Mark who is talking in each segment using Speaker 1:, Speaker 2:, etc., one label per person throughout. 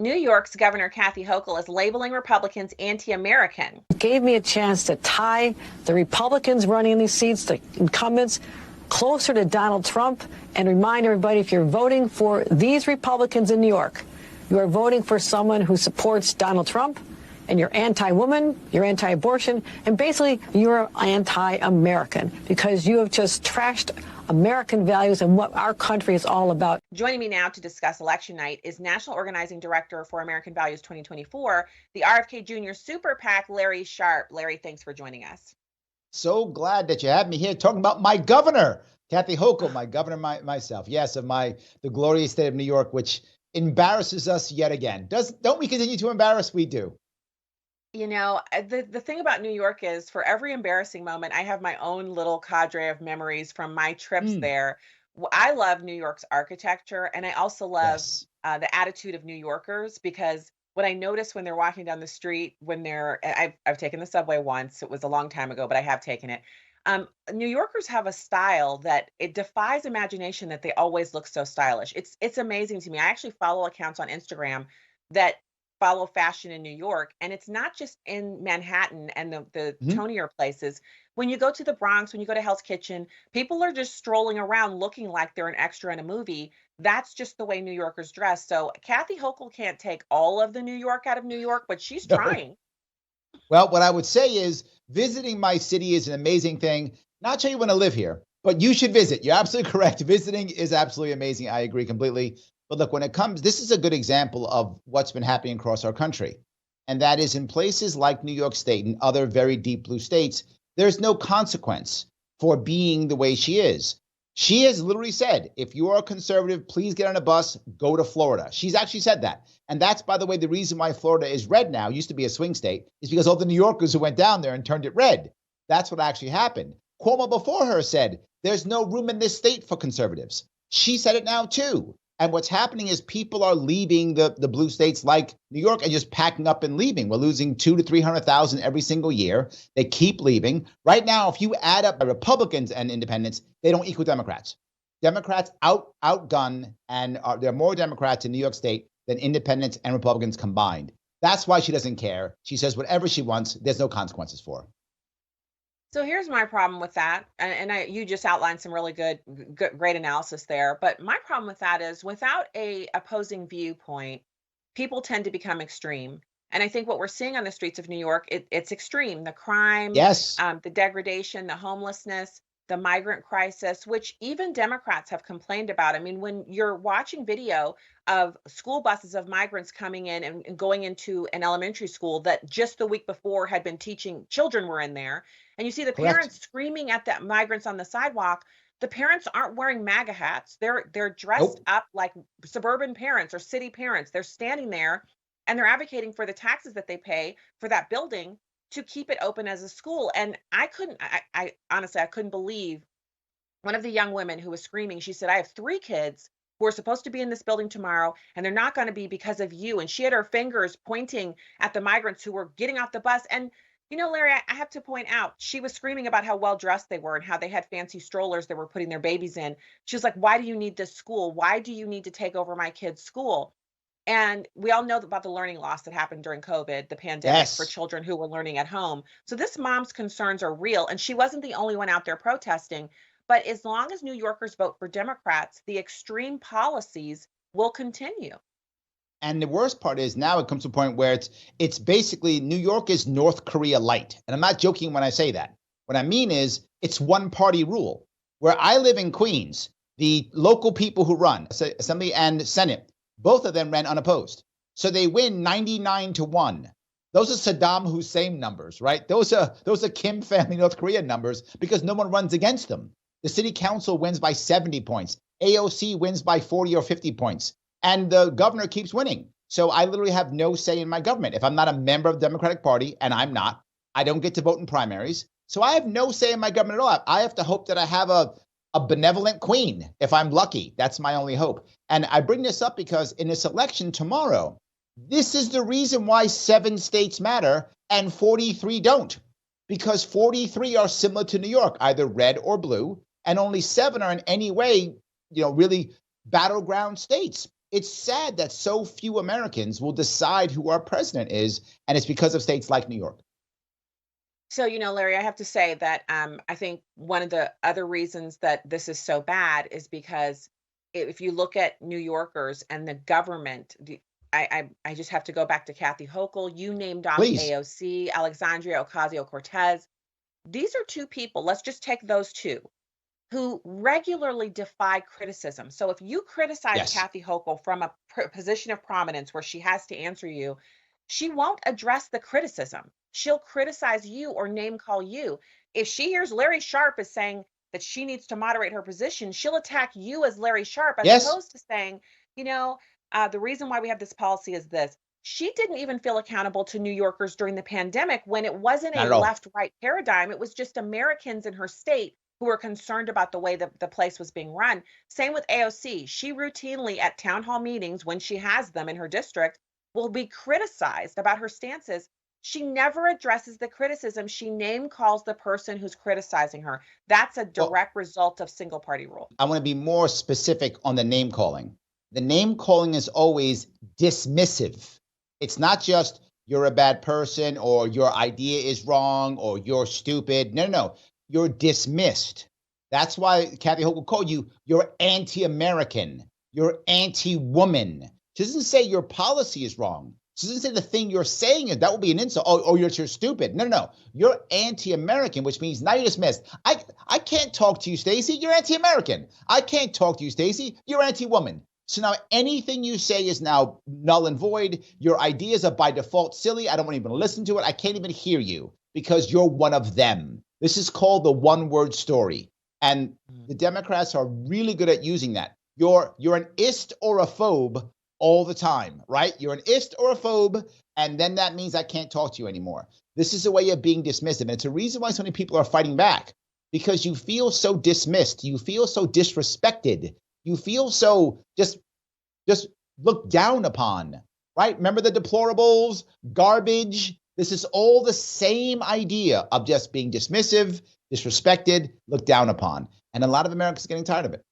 Speaker 1: New York's Governor Kathy Hochul is labeling Republicans anti-American.
Speaker 2: It gave me a chance to tie the Republicans running these seats, the incumbents, closer to Donald Trump and remind everybody, if you're voting for these Republicans in New York, you are voting for someone who supports Donald Trump, and you're anti-woman, you're anti-abortion, and basically you're anti-American because you have just trashed American values and what our country is all about.
Speaker 1: Joining me now to discuss election night is National Organizing Director for American Values 2024, the RFK Jr. Super PAC, Larry Sharpe. Larry, thanks for joining us.
Speaker 3: So glad that you had me here talking about my governor, Kathy Hochul, my governor myself. Yes, of the glorious state of New York, which embarrasses us yet again. Don't we continue to embarrass? We do.
Speaker 1: You know, the thing about New York is for every embarrassing moment, I have my own little cadre of memories from my trips there. I love New York's architecture, and I also love the attitude of New Yorkers, because what I notice when they're walking down the street, I've taken the subway once. It was a long time ago, but I have taken it. New Yorkers have a style that it defies imagination that they always look so stylish. It's amazing to me. I actually follow accounts on Instagram that follow fashion in New York, and it's not just in Manhattan and the tonier places. When you go to the Bronx, when you go to Hell's Kitchen, people are just strolling around looking like they're an extra in a movie. That's just the way New Yorkers dress. So Kathy Hochul can't take all of the New York out of New York, but she's trying.
Speaker 3: Well, what I would say is visiting my city is an amazing thing. Not sure you want to live here, but you should visit. You're absolutely correct. Visiting is absolutely amazing. I agree completely. But look, this is a good example of what's been happening across our country. And that is in places like New York State and other very deep blue states, there's no consequence for being the way she is. She has literally said, if you are a conservative, please get on a bus, go to Florida. She's actually said that. And that's, by the way, the reason why Florida is red now, used to be a swing state, is because all the New Yorkers who went down there and turned it red. That's what actually happened. Cuomo before her said, there's no room in this state for conservatives. She said it now too. And what's happening is people are leaving the blue states like New York and just packing up and leaving. We're losing 200,000 to 300,000 every single year. They keep leaving. Right now, if you add up Republicans and independents, they don't equal Democrats. Democrats outgun, and there are more Democrats in New York State than independents and Republicans combined. That's why she doesn't care. She says whatever she wants. There's no consequences for her.
Speaker 1: So here's my problem with that. And you just outlined some really great analysis there. But my problem with that is without a opposing viewpoint, people tend to become extreme. And I think what we're seeing on the streets of New York, it's extreme. The crime, the degradation, the homelessness, the migrant crisis, which even Democrats have complained about. I mean, when you're watching video of school buses of migrants coming in and going into an elementary school that just the week before had been teaching children were in there, and you see the parents screaming at the migrants on the sidewalk, the parents aren't wearing MAGA hats. They're dressed up like suburban parents or city parents. They're standing there and they're advocating for the taxes that they pay for that building to keep it open as a school. And I honestly, I couldn't believe one of the young women who was screaming. She said, I have 3 kids who are supposed to be in this building tomorrow, and they're not going to be because of you. And she had her fingers pointing at the migrants who were getting off the bus. And, you know, Larry, I have to point out, she was screaming about how well dressed they were and how they had fancy strollers they were putting their babies in. She was like, why do you need this school? Why do you need to take over my kid's school? And we all know about the learning loss that happened during COVID, the pandemic, for children who were learning at home. So this mom's concerns are real. And she wasn't the only one out there protesting. But as long as New Yorkers vote for Democrats, the extreme policies will continue.
Speaker 3: And the worst part is now it comes to a point where it's basically New York is North Korea light. And I'm not joking when I say that. What I mean is it's one party rule. Where I live in Queens, the local people who run Assembly and Senate, both of them ran unopposed. So they win 99-1. Those are Saddam Hussein numbers, right? Those are Kim family North Korea numbers because no one runs against them. The city council wins by 70 points. AOC wins by 40 or 50 points. And the governor keeps winning. So I literally have no say in my government. If I'm not a member of the Democratic Party, and I'm not, I don't get to vote in primaries. So I have no say in my government at all. I have to hope that I have a benevolent queen, if I'm lucky. That's my only hope. And I bring this up because in this election tomorrow, this is the reason why 7 states matter and 43 don't. Because 43 are similar to New York, either red or blue, and only 7 are in any way, really battleground states. it's sad that so few Americans will decide who our president is, and it's because of states like New York.
Speaker 1: So, Larry, I have to say that I think one of the other reasons that this is so bad is because if you look at New Yorkers and the government, I just have to go back to Kathy Hochul. You named off
Speaker 3: Please.
Speaker 1: AOC, Alexandria Ocasio-Cortez. These are two people. Let's just take those two who regularly defy criticism. So if you criticize
Speaker 3: Yes.
Speaker 1: Kathy Hochul from a position of prominence where she has to answer you, she won't address the criticism. She'll criticize you or name call you. If she hears Larry Sharpe is saying that she needs to moderate her position, she'll attack you as Larry Sharpe as
Speaker 3: Yes.
Speaker 1: opposed to saying, the reason why we have this policy is this. She didn't even feel accountable to New Yorkers during the pandemic when it wasn't
Speaker 3: Not
Speaker 1: a
Speaker 3: at all.
Speaker 1: left right paradigm. It was just Americans in her state who were concerned about the way that the place was being run. Same with AOC. She routinely at town hall meetings, when she has them in her district, will be criticized about her stances. She never addresses the criticism. She name calls the person who's criticizing her. That's a
Speaker 3: Well,
Speaker 1: direct result of single party rule.
Speaker 3: I want to be more specific on the name calling. The name calling is always dismissive. It's not just you're a bad person or your idea is wrong or you're stupid. No. You're dismissed. That's why Kathy Hochul called you're anti-American. You're anti-woman. She doesn't say your policy is wrong. She doesn't say the thing you're saying is that will be an insult. Oh, you're stupid. No. You're anti-American, which means now you're dismissed. I can't talk to you, Stacy. You're anti-American. I can't talk to you, Stacy. You're anti-woman. So now anything you say is now null and void. Your ideas are by default silly. I don't want to even listen to it. I can't even hear you because you're one of them. This is called the one-word story. And the Democrats are really good at using that. You're an ist or a phobe all the time, right? You're an ist or a phobe, and then that means I can't talk to you anymore. This is a way of being dismissive. And it's a reason why so many people are fighting back, because you feel so dismissed. You feel so disrespected. You feel so just looked down upon, right? Remember the deplorables, garbage? This is all the same idea of just being dismissive, disrespected, looked down upon. And a lot of Americans are getting tired of it.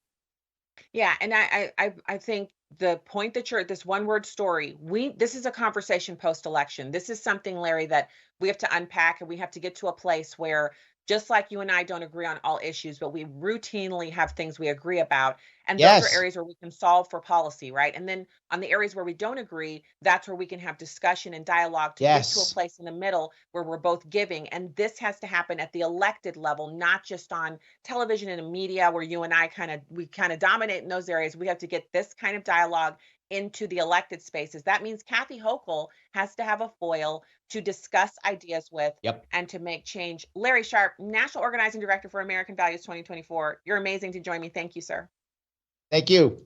Speaker 1: Yeah, and I think the point that you're at, this one word story, this is a conversation post election. This is something, Larry, that we have to unpack, and we have to get to a place where, just like you and I don't agree on all issues, but we routinely have things we agree about. And those are
Speaker 3: Yes.
Speaker 1: areas where we can solve for policy, right? And then on the areas where we don't agree, that's where we can have discussion and dialogue to get to a
Speaker 3: Yes.
Speaker 1: place in the middle where we're both giving. And this has to happen at the elected level, not just on television and media where you and I we kind of dominate in those areas. We have to get this kind of dialogue into the elected spaces. That means Kathy Hochul has to have a foil to discuss ideas with
Speaker 3: Yep.
Speaker 1: and to make change. Larry Sharpe, National Organizing Director for American Values 2024. You're amazing to join me. Thank you, sir.
Speaker 3: Thank you.